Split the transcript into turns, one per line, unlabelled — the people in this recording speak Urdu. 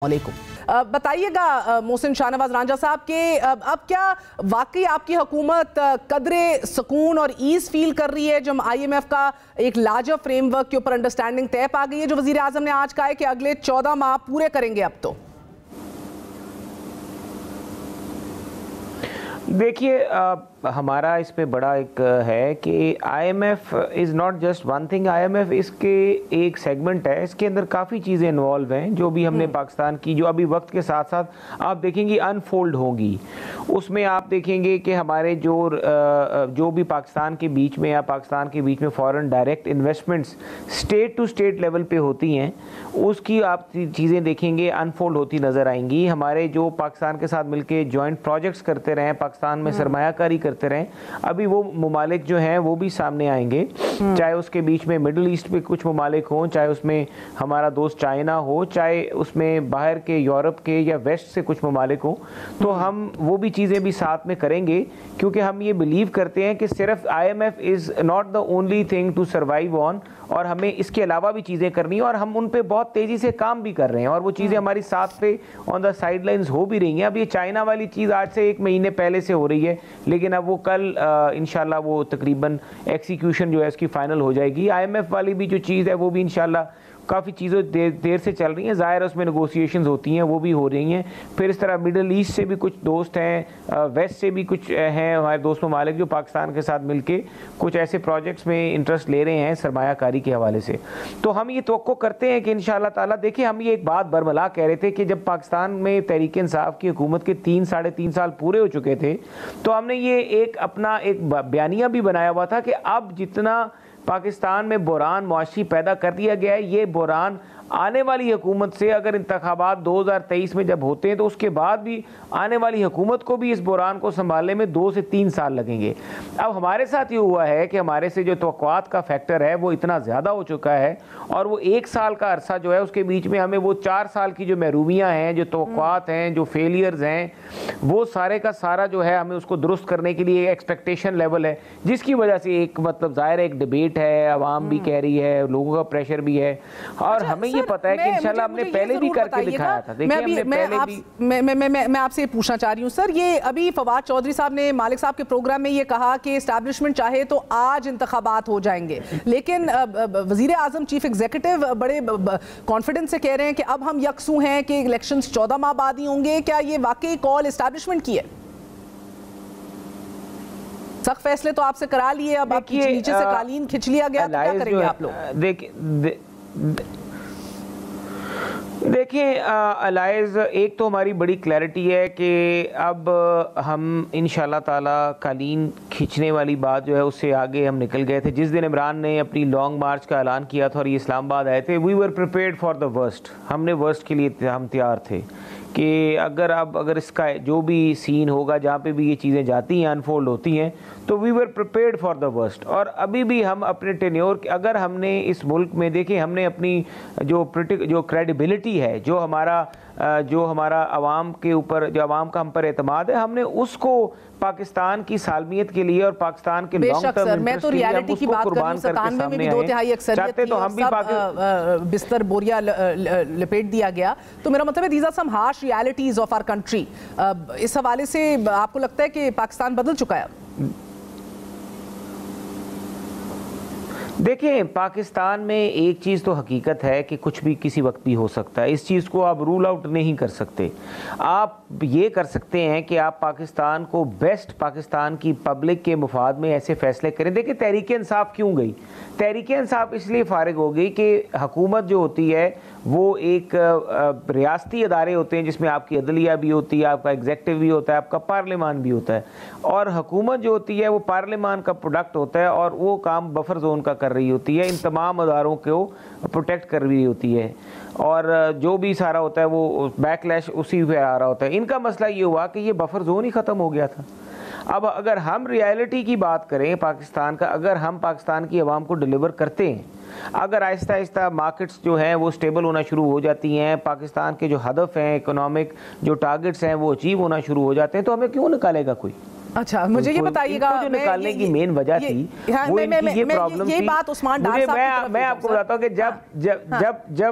بتائیے گا محسن شاہنواز رانجھا صاحب کہ اب کیا واقعی آپ کی حکومت قدرے سکون اور ایز فیل کر رہی ہے جب آئی ایم ایف کا ایک لارجر فریم ورک کے اوپر انڈرسٹینڈنگ طے پا گئی ہے جو وزیر اعظم نے آج کہا ہے کہ اگلے 14 ماہ پورے کریں گے؟ اب تو
دیکھیے ہمارا اس میں بڑا ایک ہے کہ I M F is not just one thing. I M F اس کے ایک سیگمنٹ ہے, اس کے اندر کافی چیزیں انوالو ہیں جو بھی ہم نے پاکستان کی جو ابھی وقت کے ساتھ ساتھ آپ دیکھیں گی انفولڈ ہوں گی. اس میں آپ دیکھیں گے کہ ہمارے جو بھی پاکستان کے بیچ میں یا پاکستان کے بیچ میں foreign direct investments state to state level پہ ہوتی ہیں, اس کی آپ چیزیں دیکھیں گے انفولڈ ہوتی نظر آئیں گی. ہمارے جو پاکستان کے ساتھ مل کے جوائنٹ پروجیکٹس کرتے رہے ہیں, پاکستان میں سرمایہ کاری کرتے رہیں, ابھی وہ ممالک جو ہیں وہ بھی سامنے آئیں گے, چاہے اس کے بیچ میں مڈل ایسٹ پہ کچھ ممالک ہوں, چاہے اس میں ہمارا دوست چائنا ہو, چاہے اس میں باہر کے یورپ کے یا ویسٹ سے کچھ ممالک ہوں, تو ہم وہ بھی چیزیں بھی ساتھ میں کریں گے کیونکہ ہم یہ بلیو کرتے ہیں کہ صرف I M F is not the only thing to survive on, اور ہمیں اس کے علاوہ بھی چیزیں کرنی ہیں اور ہم ان پہ بہت تیزی سے کام بھی کر رہے ہیں اور وہ چیزیں ہماری ساتھ پہ آن دا سائڈ لائنز ہو بھی رہی ہیں. اب یہ چائنا والی چیز آج سے 1 مہینے پہلے سے ہو رہی ہے, لیکن اب وہ کل انشاءاللہ وہ تقریباً ایکسیکیوشن جو ہے اس کی فائنل ہو جائے گی. آئی ایم ایف والی بھی جو چیز ہے وہ بھی انشاءاللہ کافی چیزیں دیر سے چل رہی ہیں, ظاہر اس میں نیگوسیشنز ہوتی ہیں, وہ بھی ہو رہی ہیں. پھر اس طرح مڈل ایسٹ سے بھی کچھ دوست ہیں, ویسٹ سے بھی کچھ ہیں ہمارے دوست ممالک جو پاکستان کے ساتھ مل کے کچھ ایسے پروجیکٹس میں انٹرسٹ لے رہے ہیں سرمایہ کاری کے حوالے سے. تو ہم یہ توقع کرتے ہیں کہ انشاءاللہ تعالیٰ, دیکھیں ہم یہ ایک بات برملا کہہ رہے تھے کہ جب پاکستان میں تحریک انصاف کی حکومت کے 3-3.5 سال پورے ہو چکے تھے تو ہم نے یہ اپنا ایک بیانیہ بھی بنایا ہوا تھا کہ اب جتنا پاکستان میں بحران معاشی پیدا کر دیا گیا ہے, یہ بحران آنے والی حکومت سے اگر انتخابات 2023 میں جب ہوتے ہیں تو اس کے بعد بھی آنے والی حکومت کو بھی اس بحران کو سنبھالنے میں 2 سے 3 سال لگیں گے. اب ہمارے ساتھ یہ ہوا ہے کہ ہمارے سے جو توقعات کا فیکٹر ہے وہ اتنا زیادہ ہو چکا ہے, اور وہ 1 سال کا عرصہ جو ہے اس کے بیچ میں ہمیں وہ 4 سال کی جو محرومیاں ہیں, جو توقعات ہیں, جو فیلیئرز ہیں, وہ سارے کا سارا جو ہے ہمیں اس کو درست کرنے کے لیے ایکسپیکٹیشن لیول ہے, جس کی وجہ سے ایک مطلب ظاہر ایک ڈیبیٹ ہے, عوام بھی کہہ رہی ہے, لوگوں کا پریشر بھی ہے, اور ہمیں یہ پتا ہے کہ انشاءاللہ ہم نے پہلے بھی کر کے دکھایا تھا.
میں آپ سے پوچھنا چاہ رہی ہوں سر, یہ ابھی فواد چودھری صاحب نے مالک صاحب کے پروگرام میں یہ کہا کہ اسٹیبلشمنٹ چاہے تو آج انتخابات ہو جائیں گے, لیکن وزیر اعظم چیف ایگزیکٹو بڑے کانفیڈنس سے کہہ رہے ہیں کہ اب ہم یکسو ہیں کہ الیکشنز 14 ماہ بعد ہی ہوں گے. کیا یہ واقعی کال اسٹیبلشمنٹ کی ہے؟ سخت فیصلے تو آپ سے کرا لیے, اب آپ کی نیچے سے قالین کھچ لیا گیا, تو کیا کریں گے آپ لوگ؟
دیکھیں الائز, ایک تو ہماری بڑی کلیئرٹی ہے کہ اب ہم انشاءاللہ تعالیٰ قالین کھینچنے والی بات جو ہے اس سے آگے ہم نکل گئے تھے. جس دن عمران نے اپنی لانگ مارچ کا اعلان کیا تھا اور یہ اسلام آباد آئے تھے, وی ور پریپیئرڈ فار دا ورسٹ. ہم نے ورسٹ کے لیے ہم تیار تھے کہ اگر اس کا جو بھی سین ہوگا, جہاں پہ بھی یہ چیزیں جاتی ہیں انفولڈ ہوتی ہیں, تو وی ور پریپیئرڈ فار دا ورسٹ. اور ابھی بھی ہم اپنے ٹینیور, اگر ہم نے اس ملک میں دیکھیں ہم نے اپنی جو کریڈیبلٹی ہے, جو ہمارا عوام کے اوپر, جو عوام کا ہم پر اعتماد ہے, ہم نے اس کو پاکستان کی سالمیت کے لیے اور پاکستان کے لانگ ٹرم انٹرسٹ کے لیے ہم اس کو قربان کر کے سامنے آئے. چاہتے تو ہم بھی
بستر بوریا لپیٹ دیا گیا. تو میرا مطلب ہے these are some harsh realities of our country. اس حوالے سے آپ کو لگتا ہے کہ پاکستان بدل چکا ہے؟
دیکھیں پاکستان میں ایک چیز تو حقیقت ہے کہ کچھ بھی کسی وقت بھی ہو سکتا ہے, اس چیز کو آپ رول آؤٹ نہیں کر سکتے. آپ یہ کر سکتے ہیں کہ آپ پاکستان کو بیسٹ پاکستان کی پبلک کے مفاد میں ایسے فیصلے کریں. دیکھیں تحریک انصاف کیوں گئی؟ تحریک انصاف اس لیے فارغ ہو گئی کہ حکومت جو ہوتی ہے وہ ایک ریاستی ادارے ہوتے ہیں جس میں آپ کی عدلیہ بھی ہوتی ہے, آپ کا ایگزیکٹو بھی ہوتا ہے, آپ کا پارلیمان بھی ہوتا ہے, اور حکومت جو ہوتی ہے وہ پارلیمان کا پروڈکٹ ہوتا ہے اور وہ کام بفر زون کا کر رہی ہوتی ہے, ان تمام اداروں کو پروٹیکٹ کر رہی ہوتی ہے, اور جو بھی سارا ہوتا ہے وہ بیک لیش اسی پہ آ رہا ہوتا ہے. ان کا مسئلہ یہ ہوا کہ یہ بفر زون ہی ختم ہو گیا تھا. اب اگر ہم ریالٹی کی بات کریں پاکستان کا, اگر ہم پاکستان کی عوام کو ڈیلیور کرتے ہیں, اگر آہستہ آہستہ مارکیٹس جو ہیں وہ سٹیبل ہونا شروع ہو جاتی ہیں, پاکستان کے جو ہدف ہیں اکنامک جو ٹارگٹس ہیں وہ اچیو ہونا شروع ہو جاتے ہیں, تو ہمیں کیوں نکالے گا کوئی؟
اچھا مجھے یہ بتائیے گا,
جو نکالنے کی مین وجہ تھی وہ ان کی یہ پرابلم تھی.
یہ بات عثمان ڈار صاحب کی طرف
میں آپ کو بتاتا ہوں کہ